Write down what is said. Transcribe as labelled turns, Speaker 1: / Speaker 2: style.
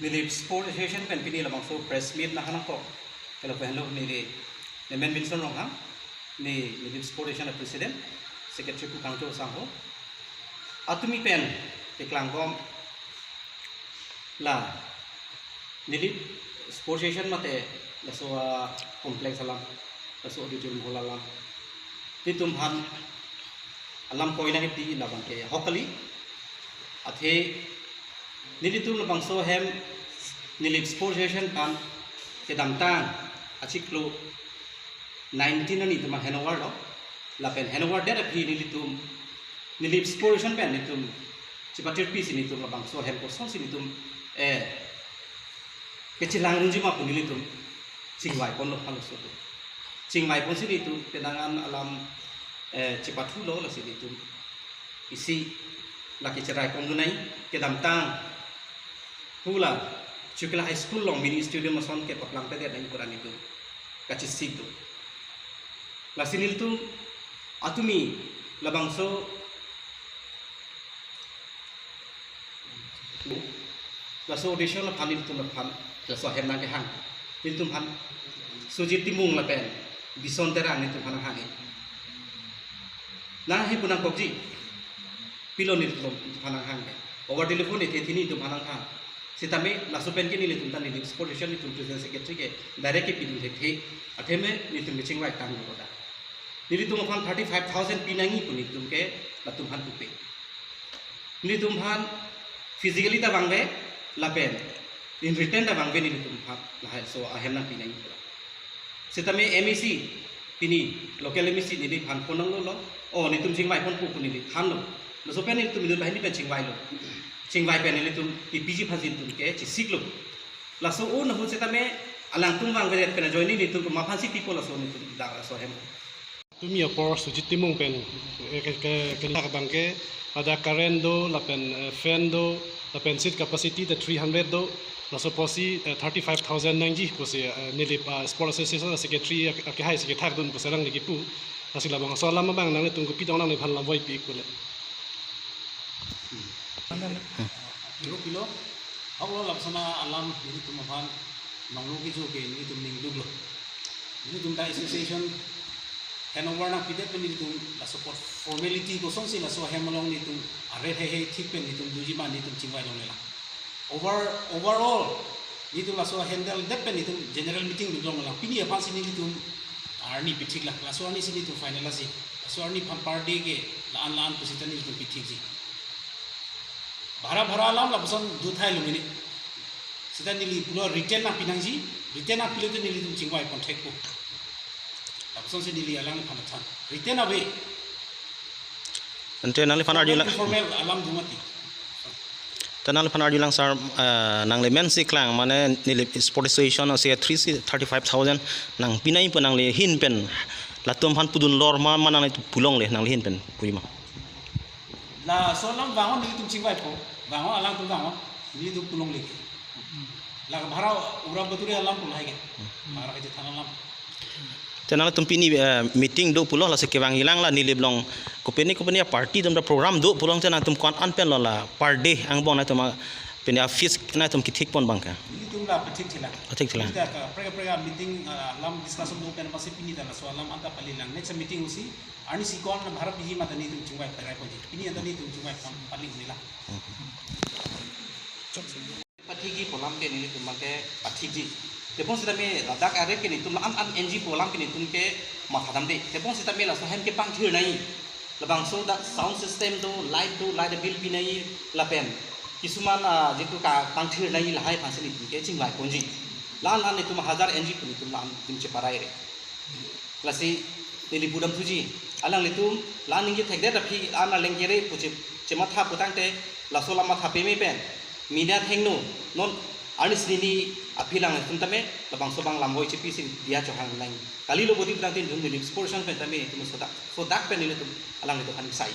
Speaker 1: nili sport association pen pini lamang so press meet na kanang ko hello nili men Wilson rong ha nili sport association president secretary ku kangto sangho atumi pen iklangkom la nili sport association mate la so complex alam la so auditorium hall alam titum han alam koina ti labang ke hokali athe nilitum labang so hem nilip sport association pan ke damtang achiklo 19 ani tuma henover lo lapen henover der phi nilitum nilip sport association pen nitum chipatir pi sinitum labang so hem ko so sinitum kecilang runjima pun nilitum chingwai pon lo halo so chingwai pon sinitum penangan alam cipatu lo la sinitum isi laki cerai kondunai ke damtang hula chukla high school long mini stadium mason ke paplang pede dai kuran itu kaci situ la sinil tu atumi labangso la so audition la panil tu la pan la so hemna ke hang tintum han sujit timung la pen bison terang itu hang hang nah he punang kokji pilon itu panang hang over telephone itu ini itu panang hang sitame lasupen ke nili tuntan nili sportation itu president secretary ke direct ke pidu the atheme nitum ke chingwai tang boda nili tum fan 35000 pinangi pun itu ke latum han tupe nili tum han physically ta bangbe lapen in return ta bangbe nili tum han la so ahemna pinangi sitame MEC pini local MEC nili han ponang lo oh nitum chingwai pon pu nili han lo so pen nitum nili bahini pen chingwai lo chingwai pen nili tum IPG phazin tum ke chisiklo la so o na hu setame alang tum wang vet pen joining nitum ma phansi people la so nitum da so hem
Speaker 2: tumi apor sujit timung pen ke la bangke ada karendo la pen fendo la pen seat capacity the 300 do la so posi 35000 nangji posi nili sport association secretary ke hai secretary dun posarang lagi pu asila bang so lama bang nang tung pitong nang phan lam voi pi kule
Speaker 3: pilo hoklo lapsana alam ini tumaphan nonglo ki jo ke ini tum ning duglo ini tum ta association hanover na pide pen ini tum la support formality ko song si la so hemalong ni tum are he thik pen ni tum duji ma ni tum chingwai long lela overall ni tum la so handle dep pen ni tum general meeting duglo la pini apan si ni tum arni pitik la so arni si ni tum final asi so arni phan party ke laan laan pusita ni tum pitik ji भरा alam la person duthai lumini sita nili pulo return na pinangji return na pilo nili tum chingwai contact ko la person si nili alang phanathan return abe
Speaker 4: ante nang le phanar jula
Speaker 3: formal alam dumati
Speaker 4: tanang le phanar jula sar nang le men si klang mane nili sport association se 35000 nang pinai pa nang le hin pen latum phan pudun lor ma manang le pulong le nang le hin pen purima
Speaker 3: la so lam wangon nili tum chingwai ko wangon alang tum wangon nili tum pulong le la bhara uram baturi alam pulai ke bhara ke thana alam
Speaker 4: tanang le tumpini meeting do pulo la se kewang hilang la nili blong kopeni party dum program do pulong tanang tum kon an pen la per day ang bon na tum pen office na tum kithik pon bangka
Speaker 3: nili tum la pathik thila
Speaker 4: kita
Speaker 3: prega meeting alam discussion do pen pasi pini dala so alam anta palilang next meeting usi ani si kon bharat biji mata ni tum chungwai parai ko ini anta ni tum chungwai paling nila
Speaker 1: pathigi polam ke nili tum ke pathigi tepon sita me ladak are ke ni tum an NG polam ke ni tum ke mathadam de tepon sita me la so hem ke pang thir nai labang so da sound system do light bill pi nai la pen kisuman jitu ka pang thir nai la hai phasini tum ke chingwai ponji lan ni tum 1000 NG ku ni tum an tum che parai re lasi nili budam thuji alang litum lan ningi thek de phi ana lengere puche chema tha putang te la so lama tha pe me pen media thengno non anis nini aphilang tum tame labang so bang lamhoi che pi sin dia chohang nai kali lo bodi prang tin dum nili sportion pen tame tum so dak pen nili tum alang litum han sai